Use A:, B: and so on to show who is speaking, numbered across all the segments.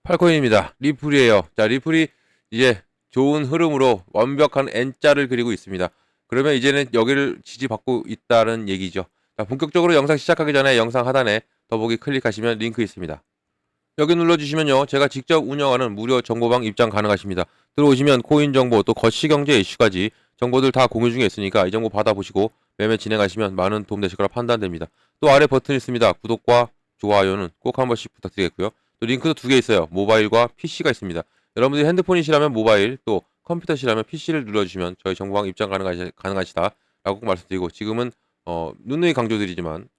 A: 팔코인입니다. 리플이에요. 자, 리플이 이제 좋은 흐름으로 완벽한 N자를 그리고 있습니다. 그러면 이제는 여기를 지지받고 있다는 얘기죠. 자, 본격적으로 영상 시작하기 전에 영상 하단에 더보기 클릭하시면 링크 있습니다. 여기 눌러주시면요. 제가 직접 운영하는 무료 정보방 입장 가능하십니다. 들어오시면 코인 정보 또 거시경제 이슈까지 정보들 다 공유 중에 있으니까 이 정보 받아보시고 매매 진행하시면 많은 도움 되실 거라 판단됩니다. 또 아래 버튼 있습니다. 구독과 좋아요는 꼭 한 번씩 부탁드리겠고요. 또 링크도 두 개 있어요. 모바일과 PC가 있습니다. 여러분들이 핸드폰이시라면 모바일 또 컴퓨터시라면 PC를 눌러주시면 저희 정보방 입장 가능하시다라고 꼭 말씀드리고 지금은 누누이 강조드리지만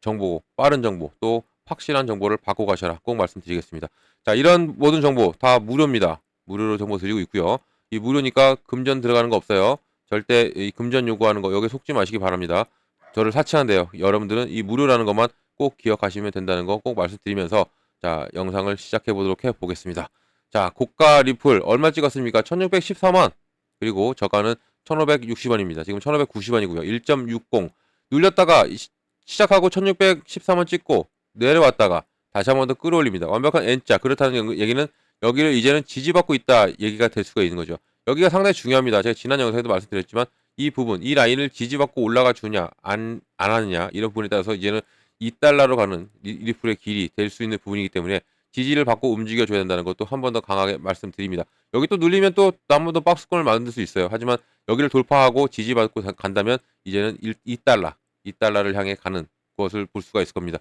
A: 정보, 빠른 정보, 또 확실한 정보를 받고 가셔라. 꼭 말씀드리겠습니다. 자, 이런 모든 정보 다 무료입니다. 무료로 정보 드리고 있고요. 이 무료니까 금전 들어가는 거 없어요. 절대 이 금전 요구하는 거 여기 속지 마시기 바랍니다. 저를 사치한대요. 여러분들은 이 무료라는 것만 꼭 기억하시면 된다는 거 꼭 말씀드리면서 자, 영상을 시작해 보도록 해 보겠습니다. 자, 고가 리플 얼마 찍었습니까? 1614만. 그리고 저가는 1560원입니다. 지금 1590원이고요. 1.60 눌렸다가 시작하고 1614원 찍고 내려왔다가 다시 한 번 더 끌어올립니다. 완벽한 N자. 그렇다는 얘기는 여기를 이제는 지지받고 있다 얘기가 될 수가 있는 거죠. 여기가 상당히 중요합니다. 제가 지난 영상에도 말씀드렸지만 이 부분, 이 라인을 지지받고 올라가 주냐 안 하느냐 이런 부분에 따라서 이제는 2달러로 가는 리플의 길이 될 수 있는 부분이기 때문에 지지를 받고 움직여줘야 된다는 것도 한 번 더 강하게 말씀드립니다. 여기 또 눌리면 또 한 번 더 박스권을 만들 수 있어요. 하지만 여기를 돌파하고 지지받고 간다면 이제는 2달러, 2달러를 향해 가는 것을 볼 수가 있을 겁니다.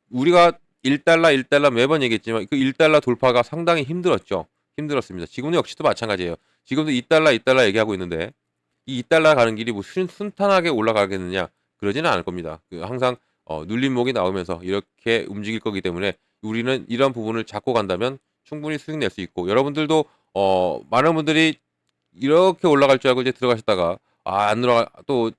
A: 우리가 1달러, 1달러 매번 얘기했지만 그 1달러 돌파가 상당히 힘들었죠. 힘들었습니다. 지금도 역시 또 마찬가지예요. 지금도 2달러, 2달러 얘기하고 있는데 이 2달러 가는 길이 뭐 순탄하게 올라가겠느냐? 그러지는 않을 겁니다. 항상 눌림목이 나오면서 이렇게 움직일 거기 때문에 우리는 이런 부분을 잡고 간다면 충분히 수익 낼 수 있고 여러분들도 많은 분들이 이렇게 올라갈 줄 알고 이제 들어가셨다가 안 들어가 또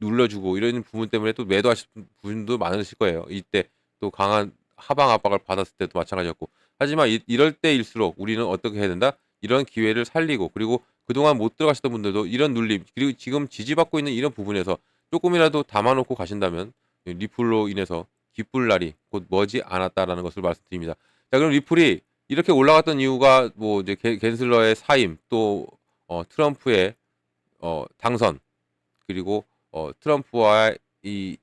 A: 눌러주고 이런 부분 때문에 또 매도하실 분도 많으실 거예요. 이때 또 강한 하방 압박을 받았을 때도 마찬가지였고. 하지만 이럴 때일수록 우리는 어떻게 해야 된다? 이런 기회를 살리고 그리고 그동안 못 들어가셨던 분들도 이런 눌림 그리고 지금 지지받고 있는 이런 부분에서 조금이라도 담아놓고 가신다면 리플로 인해서 기쁠 날이 곧 머지 않았다라는 것을 말씀드립니다. 자, 그럼 리플이 이렇게 올라갔던 이유가 뭐 이제 겐슬러의 사임 또 트럼프의 당선 그리고 트럼프와 이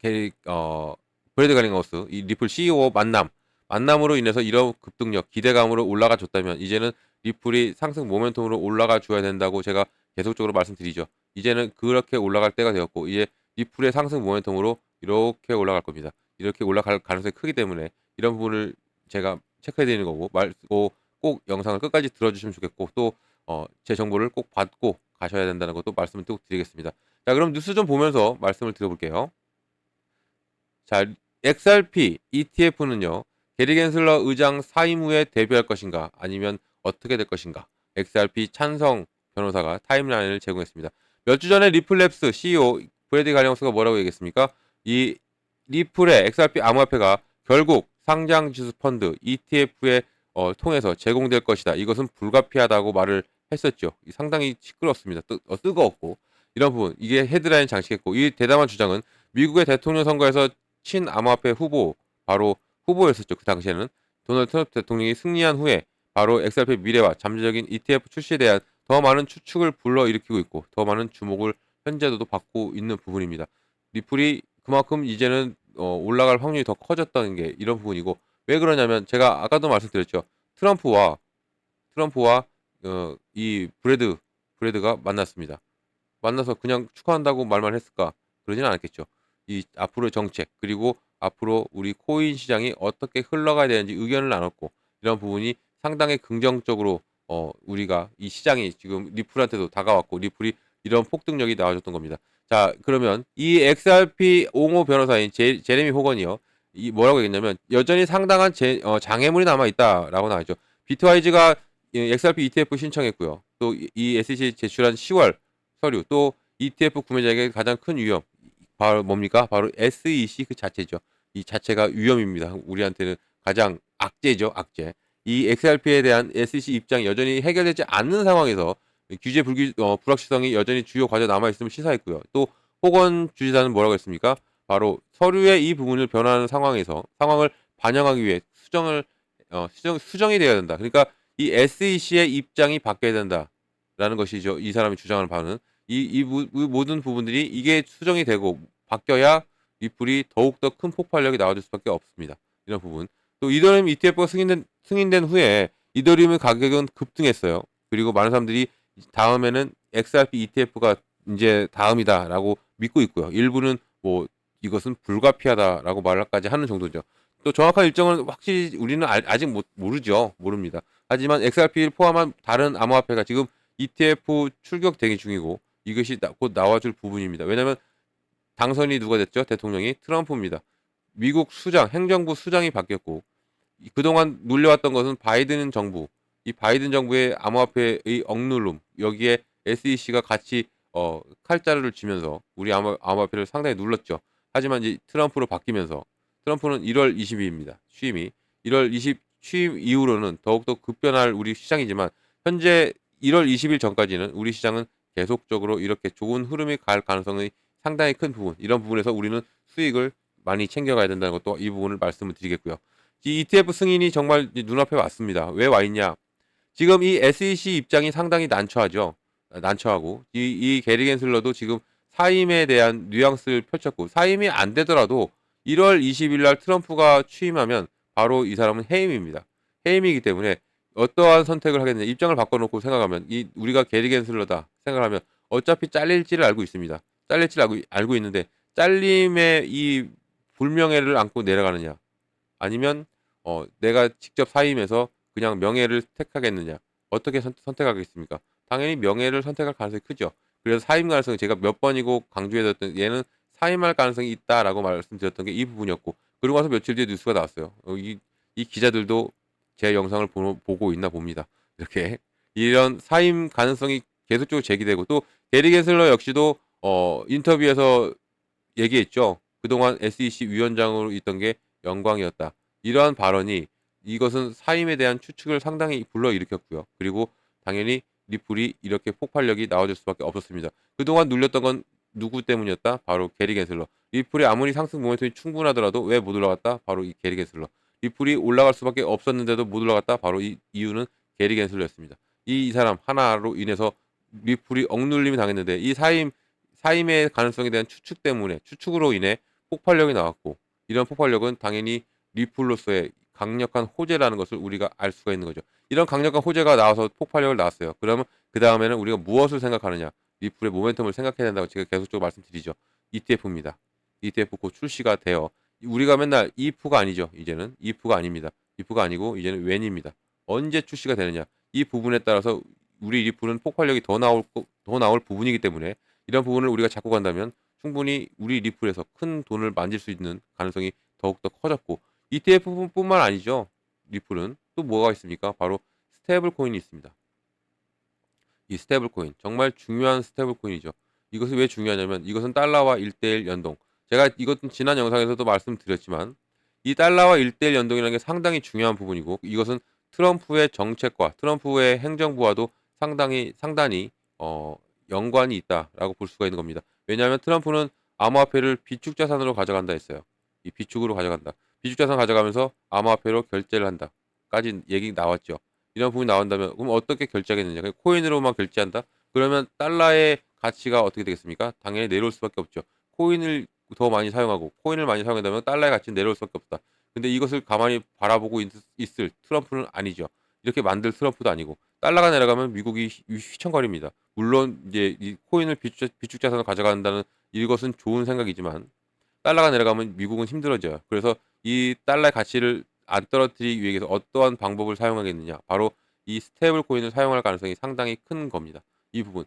A: 브래드 가링하우스 이 리플 CEO 만남으로 인해서 이런 급등력 기대감으로 올라가 줬다면 이제는 리플이 상승 모멘텀으로 올라가 줘야 된다고 제가 계속적으로 말씀드리죠. 이제는 그렇게 올라갈 때가 되었고 이제 리플의 상승 모멘텀으로 이렇게 올라갈 겁니다. 이렇게 올라갈 가능성이 크기 때문에 이런 부분을 제가 체크해 드리는 거고 꼭 영상을 끝까지 들어주시면 좋겠고 또 제 정보를 꼭 받고 가셔야 된다는 것도 말씀을 꼭 드리겠습니다. 자, 그럼 뉴스 좀 보면서 말씀을 드려볼게요. 자, XRP ETF는요, 게리 겐슬러 의장 사임 후에 데뷔할 것인가, 아니면 어떻게 될 것인가, XRP 찬성 변호사가 타임라인을 제공했습니다. 몇 주 전에 리플랩스 CEO 브래디 가리우스가 뭐라고 얘기했습니까? 이 리플의 XRP 암호화폐가 결국 상장 지수 펀드 ETF에 통해서 제공될 것이다. 이것은 불가피하다고 말을 했었죠. 상당히 시끄럽습니다. 뜨거웠고 이런 부분 이게 헤드라인 장식했고 이 대담한 주장은 미국의 대통령 선거에서 친암호화폐 후보 바로 후보였었죠. 그 당시에는 도널드 트럼프 대통령이 승리한 후에 바로 XRP 미래와 잠재적인 ETF 출시에 대한 더 많은 추측을 불러일으키고 있고 더 많은 주목을 현재도 받고 있는 부분입니다. 리플이 그만큼 이제는 올라갈 확률이 더 커졌다는 게 이런 부분이고 왜 그러냐면 제가 아까도 말씀드렸죠. 트럼프와 이 브래드가 만났습니다. 만나서 그냥 축하한다고 말만 했을까? 그러지는 않았겠죠. 이 앞으로의 정책 그리고 앞으로 우리 코인 시장이 어떻게 흘러가야 되는지 의견을 나눴고 이런 부분이 상당히 긍정적으로 우리가 이 시장이 지금 리플한테도 다가왔고 리플이 이런 폭등력이 나와줬던 겁니다. 자, 그러면 이 XRP 옹호 변호사인 제레미 호건이요. 이 뭐라고 얘기했냐면 여전히 상당한 장애물이 남아 있다라고 나왔죠. 비트와이즈가 XRP ETF 신청했고요. 또 이 SEC 제출한 10월 서류 또 ETF 구매자에게 가장 큰 위험 바로 뭡니까? 바로 SEC 그 자체죠. 이 자체가 위험입니다. 우리한테는 가장 악재죠, 악재. 이 XRP에 대한 SEC 입장이 여전히 해결되지 않는 상황에서 규제 불확실성이 여전히 주요 과제 남아 있음을 시사했고요. 또 호건 주지사는 뭐라고 했습니까? 바로 서류의 이 부분을 변화하는 상황에서 상황을 반영하기 위해 수정을 수정이 돼야 된다. 그러니까 이 SEC의 입장이 바뀌어야 된다라는 것이죠. 이 사람이 주장하는 바는 이 모든 부분들이 이게 수정이 되고 바뀌어야 리플이 더욱더 큰 폭발력이 나와줄 수밖에 없습니다. 이런 부분. 또 이더리움 ETF가 승인된 후에 이더리움의 가격은 급등했어요. 그리고 많은 사람들이 다음에는 XRP ETF가 이제 다음이다라고 믿고 있고요. 일부는 뭐 이것은 불가피하다라고 말까지 하는 정도죠. 또 정확한 일정은 확실히 우리는 아직 모르죠. 모릅니다. 하지만 XRP를 포함한 다른 암호화폐가 지금 ETF 출격 대기 중이고 이것이 곧 나와줄 부분입니다. 왜냐하면 당선이 누가 됐죠? 대통령이 트럼프입니다. 미국 행정부 수장이 바뀌었고 그동안 눌려왔던 것은 바이든 정부, 이 바이든 정부의 암호화폐의 억누름, 여기에 SEC가 같이 칼자루를 쥐면서 우리 암호화폐를 상당히 눌렀죠. 하지만 이제 트럼프로 바뀌면서 트럼프는 1월 20일입니다. 취임이 1월 20 취임 이후로는 더욱더 급변할 우리 시장이지만 현재 1월 20일 전까지는 우리 시장은 계속적으로 이렇게 좋은 흐름이 갈 가능성이 상당히 큰 부분, 이런 부분에서 우리는 수익을 많이 챙겨가야 된다는 것도 이 부분을 말씀을 드리겠고요. 이 ETF 승인이 정말 눈앞에 왔습니다. 왜 와 있냐? 지금 이 SEC 입장이 상당히 난처하고 이 게리 겐슬러도 지금 사임에 대한 뉘앙스를 펼쳤고 사임이 안 되더라도 1월 20일 날 트럼프가 취임하면 바로 이 사람은 해임입니다. 해임이기 때문에 어떠한 선택을 하겠느냐 입장을 바꿔놓고 생각하면 우리가 게리 겐슬러다 생각하면 어차피 잘릴지를 알고 있습니다. 잘릴지를 알고 있는데 잘림의 이 불명예를 안고 내려가느냐 아니면 내가 직접 사임해서 그냥 명예를 택하겠느냐 어떻게 선택하겠습니까? 당연히 명예를 선택할 가능성이 크죠. 그래서 사임 가능성이 제가 몇 번이고 강조해뒀던 얘는 사임할 가능성이 있다라고 말씀드렸던 게 이 부분이었고 그러고 나서 며칠 뒤에 뉴스가 나왔어요. 이 기자들도 제 영상을 보고 있나 봅니다. 이렇게 이런 사임 가능성이 계속적으로 제기되고 또 게리 겐슬러 역시도 인터뷰에서 얘기했죠. 그동안 SEC 위원장으로 있던 게 영광이었다. 이러한 발언이 이것은 사임에 대한 추측을 상당히 불러일으켰고요. 그리고 당연히 리플이 이렇게 폭발력이 나와줄 수밖에 없었습니다. 그동안 눌렸던 건 누구 때문이었다? 바로 게리 겐슬러. 리플이 아무리 상승 모멘텀이 충분하더라도 왜 못 올라갔다? 바로 이 게리 겐슬러. 리플이 올라갈 수밖에 없었는데도 못 올라갔다? 바로 이 이유는 게리 겐슬러였습니다. 이 사람 하나로 인해서 리플이 억눌림이 당했는데 이 사임의 가능성에 대한 추측으로 인해 폭발력이 나왔고 이런 폭발력은 당연히 리플로서의 강력한 호재라는 것을 우리가 알 수가 있는 거죠. 이런 강력한 호재가 나와서 폭발력을 낳았어요. 그러면 그 다음에는 우리가 무엇을 생각하느냐? 리플의 모멘텀을 생각해야 된다고 제가 계속적으로 말씀드리죠. ETF입니다. ETF 곧 출시가 돼요. 우리가 맨날 IF가 아니죠. 이제는 IF가 아닙니다. IF가 아니고 이제는 WHEN입니다. 언제 출시가 되느냐? 이 부분에 따라서 우리 리플은 폭발력이 더 나올 부분이기 때문에 이런 부분을 우리가 잡고 간다면 충분히 우리 리플에서 큰 돈을 만질 수 있는 가능성이 더욱더 커졌고 ETF뿐만 아니죠. 리플은 또 뭐가 있습니까? 바로 스테이블 코인이 있습니다. 이 스테이블 코인 정말 중요한 스테이블 코인이죠. 이것이 왜 중요하냐면 이것은 달러와 1대1 연동. 제가 이것은 지난 영상에서도 말씀드렸지만 이 달러와 1대1 연동이라는 게 상당히 중요한 부분이고 이것은 트럼프의 정책과 트럼프의 행정부와도 상당히 연관이 있다라고 볼 수가 있는 겁니다. 왜냐하면 트럼프는 암호화폐를 비축 자산으로 가져간다 했어요. 이 비축으로 가져간다. 비축 자산 가져가면서 암호화폐로 결제를 한다까지 얘기 나왔죠. 이런 부분이 나온다면 그럼 어떻게 결제하겠느냐? 코인으로만 결제한다? 그러면 달러의 가치가 어떻게 되겠습니까? 당연히 내려올 수밖에 없죠. 코인을 더 많이 사용하고 코인을 많이 사용한다면 달러의 가치는 내려올 수밖에 없다. 근데 이것을 가만히 바라보고 있을 트럼프는 아니죠. 이렇게 만들 트럼프도 아니고 달러가 내려가면 미국이 휘청거립니다. 물론 이제 이 코인을 비축 자산으로 가져간다는 이것은 좋은 생각이지만 달러가 내려가면 미국은 힘들어져요. 그래서 이 달러의 가치를 안 떨어뜨리기 위해서 어떠한 방법을 사용하겠느냐? 바로 이 스테이블 코인을 사용할 가능성이 상당히 큰 겁니다. 그러니까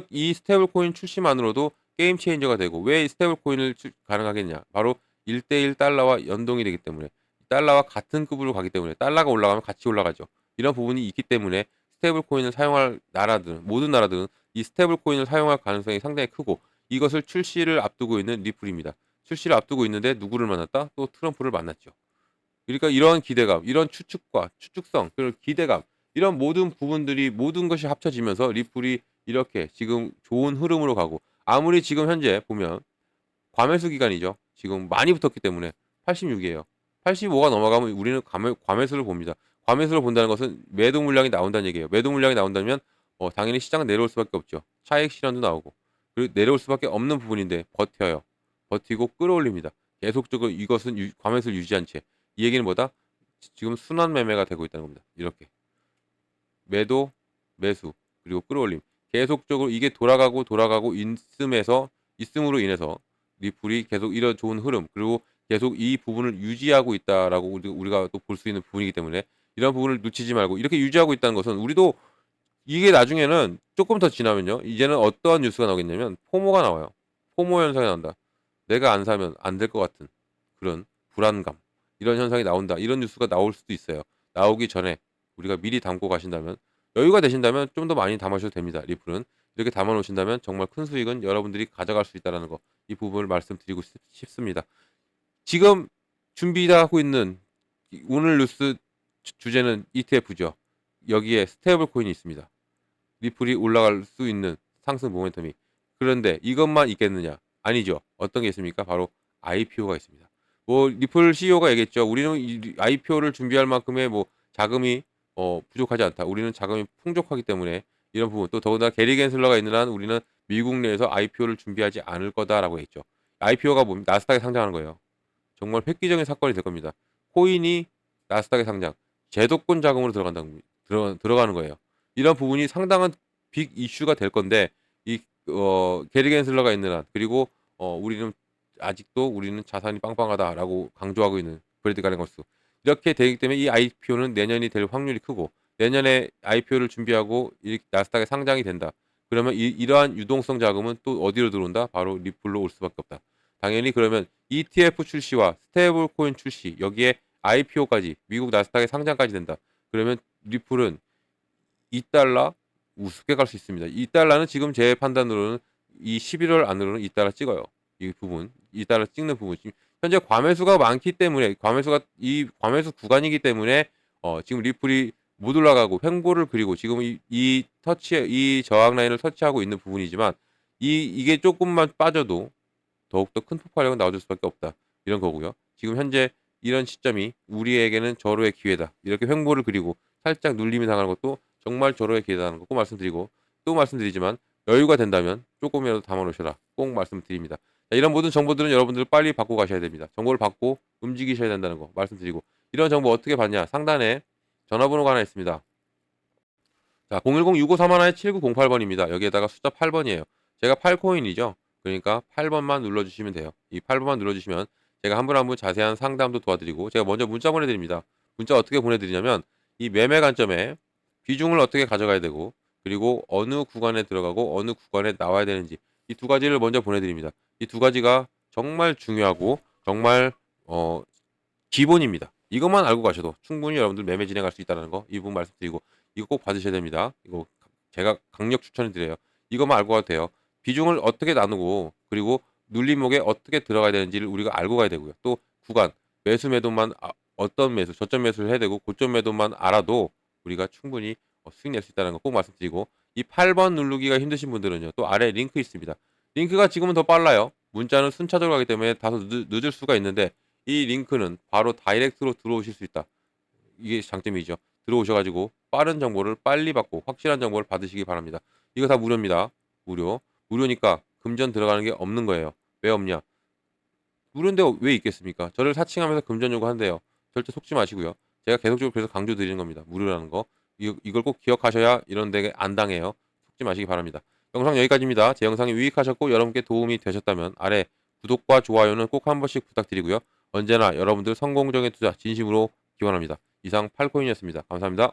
A: 이 스테이블 코인 출시만으로도 게임 체인저가 되고 왜 스테이블 코인을 가능하겠냐? 바로 1대1 달러와 연동이 되기 때문에 달러와 같은 급으로 가기 때문에 달러가 올라가면 같이 올라가죠. 이런 부분이 있기 때문에 스테이블 코인을 사용할 모든 나라들은 이 스테이블 코인을 사용할 가능성이 상당히 크고 이것을 출시를 앞두고 있는 리플입니다. 출시를 앞두고 있는데 누구를 만났다? 또 트럼프를 만났죠. 그러니까 이런 기대감, 이런 추측성, 그리고 기대감, 이런 모든 부분들이 모든 것이 합쳐지면서 리플이 이렇게 지금 좋은 흐름으로 가고 아무리 지금 현재 보면 과매수 기간이죠. 지금 많이 붙었기 때문에 86이에요. 85가 넘어가면 우리는 과매수를 봅니다. 과매수를 본다는 것은 매도 물량이 나온다는 얘기예요. 매도 물량이 나온다면 당연히 시장은 내려올 수밖에 없죠. 차익 실현도 나오고 그리고 내려올 수밖에 없는 부분인데 버텨요. 버티고 끌어올립니다. 계속적으로 이것은 과매수를 유지한 채. 이 얘기는 뭐다? 지금 순환 매매가 되고 있다는 겁니다. 이렇게 매도, 매수 그리고 끌어올림. 계속적으로 이게 돌아가고 있음으로 인해서 리플이 계속 이런 좋은 흐름 그리고 계속 이 부분을 유지하고 있다라고 우리가 또 볼 수 있는 부분이기 때문에 이런 부분을 놓치지 말고 이렇게 유지하고 있다는 것은 우리도 이게 나중에는 조금 더 지나면요. 이제는 어떠한 뉴스가 나오겠냐면 포모가 나와요. 포모 현상이 나온다. 내가 안 사면 안 될 것 같은 그런 불안감 이런 현상이 나온다. 이런 뉴스가 나올 수도 있어요. 나오기 전에 우리가 미리 담고 가신다면 여유가 되신다면 좀 더 많이 담으셔도 됩니다. 리플은 이렇게 담아 놓으신다면 정말 큰 수익은 여러분들이 가져갈 수 있다는 거 이 부분을 말씀드리고 싶습니다. 지금 준비하고 있는 오늘 뉴스 주제는 ETF죠. 여기에 스테이블 코인이 있습니다. 리플이 올라갈 수 있는 상승 모멘텀이. 그런데 이것만 있겠느냐? 아니죠. 어떤 게 있습니까? 바로 IPO가 있습니다. 뭐 리플 CEO가 얘기했죠. 우리는 이 IPO를 준비할 만큼의 뭐 자금이 부족하지 않다. 우리는 자금이 풍족하기 때문에 이런 부분 또 더군다나 게리 겐슬러가 있는 한 우리는 미국 내에서 IPO를 준비하지 않을 거다라고 했죠. IPO가 뭡니까? 나스닥에 상장하는 거예요. 정말 획기적인 사건이 될 겁니다. 코인이 나스닥에 상장, 제도권 자금으로 들어가는 거예요. 이런 부분이 상당한 빅 이슈가 될 건데 게리 겐슬러가 있는 한 그리고 우리는 아직도 우리는 자산이 빵빵하다라고 강조하고 있는 브래드 가랭거스 이렇게 되기 때문에 이 IPO는 내년이 될 확률이 크고 내년에 IPO를 준비하고 나스닥에 상장이 된다. 그러면 이러한 유동성 자금은 또 어디로 들어온다? 바로 리플로 올 수밖에 없다. 당연히 그러면 ETF 출시와 스테이블 코인 출시 여기에 IPO까지 미국 나스닥에 상장까지 된다. 그러면 리플은 2달러 우습게 갈 수 있습니다. 2달러는 지금 제 판단으로는 이 11월 안으로는 2달러 찍어요. 이 부분 2달러 찍는 부분 지금 현재 과매수가 많기 때문에 과매수 구간이기 때문에 지금 리플이 못 올라가고 횡보를 그리고 지금 이 저항 라인을 터치하고 있는 부분이지만 이게 조금만 빠져도 더욱더 큰 폭발력은 나와줄 수밖에 없다. 이런 거고요. 지금 현재 이런 시점이 우리에게는 절호의 기회다. 이렇게 횡보를 그리고 살짝 눌림이 당하는 것도 정말 절호의 기회다는 거 꼭 말씀드리고 또 말씀드리지만 여유가 된다면 조금이라도 담아놓으셔라. 꼭 말씀드립니다. 자, 이런 모든 정보들은 여러분들 빨리 받고 가셔야 됩니다. 정보를 받고 움직이셔야 된다는 거 말씀드리고 이런 정보 어떻게 받냐? 상단에 전화번호가 하나 있습니다. 자, 010-6531-7908번입니다. 여기에다가 숫자 8번이에요. 제가 8코인이죠. 그러니까 8번만 눌러주시면 돼요. 이 8번만 눌러주시면 제가 한 분 한 분 자세한 상담도 도와드리고 제가 먼저 문자 보내드립니다. 문자 어떻게 보내드리냐면 이 매매 관점에 비중을 어떻게 가져가야 되고 그리고 어느 구간에 들어가고 어느 구간에 나와야 되는지 이 두 가지를 먼저 보내드립니다. 이 두 가지가 정말 중요하고 정말 기본입니다. 이것만 알고 가셔도 충분히 여러분들 매매 진행할 수 있다는 거 이 부분 말씀드리고 이거 꼭 받으셔야 됩니다. 이거 제가 강력 추천해 드려요. 이것만 알고 가도 돼요. 비중을 어떻게 나누고 그리고 눌림목에 어떻게 들어가야 되는지를 우리가 알고 가야 되고요. 또 구간 매수 매도만 어떤 매수 저점 매수를 해야 되고 고점 매도만 알아도 우리가 충분히 수익 낼 수 있다는 거 꼭 말씀드리고 이 8번 누르기가 힘드신 분들은요. 또 아래 링크 있습니다. 링크가 지금은 더 빨라요. 문자는 순차적으로 가기 때문에 다소 늦을 수가 있는데 이 링크는 바로 다이렉트로 들어오실 수 있다. 이게 장점이죠. 들어오셔가지고 빠른 정보를 빨리 받고 확실한 정보를 받으시기 바랍니다. 이거 다 무료입니다. 무료. 무료니까 금전 들어가는 게 없는 거예요. 왜 없냐? 무료인데 왜 있겠습니까? 저를 사칭하면서 금전 요구한대요. 절대 속지 마시고요. 제가 계속적으로 그래서 강조 드리는 겁니다. 무료라는 거. 이걸 꼭 기억하셔야 이런 데에 안 당해요. 속지 마시기 바랍니다. 영상 여기까지입니다. 제 영상이 유익하셨고 여러분께 도움이 되셨다면 아래 구독과 좋아요는 꼭 한 번씩 부탁드리고요. 언제나 여러분들 성공적인 투자 진심으로 기원합니다. 이상 팔코인이었습니다. 감사합니다.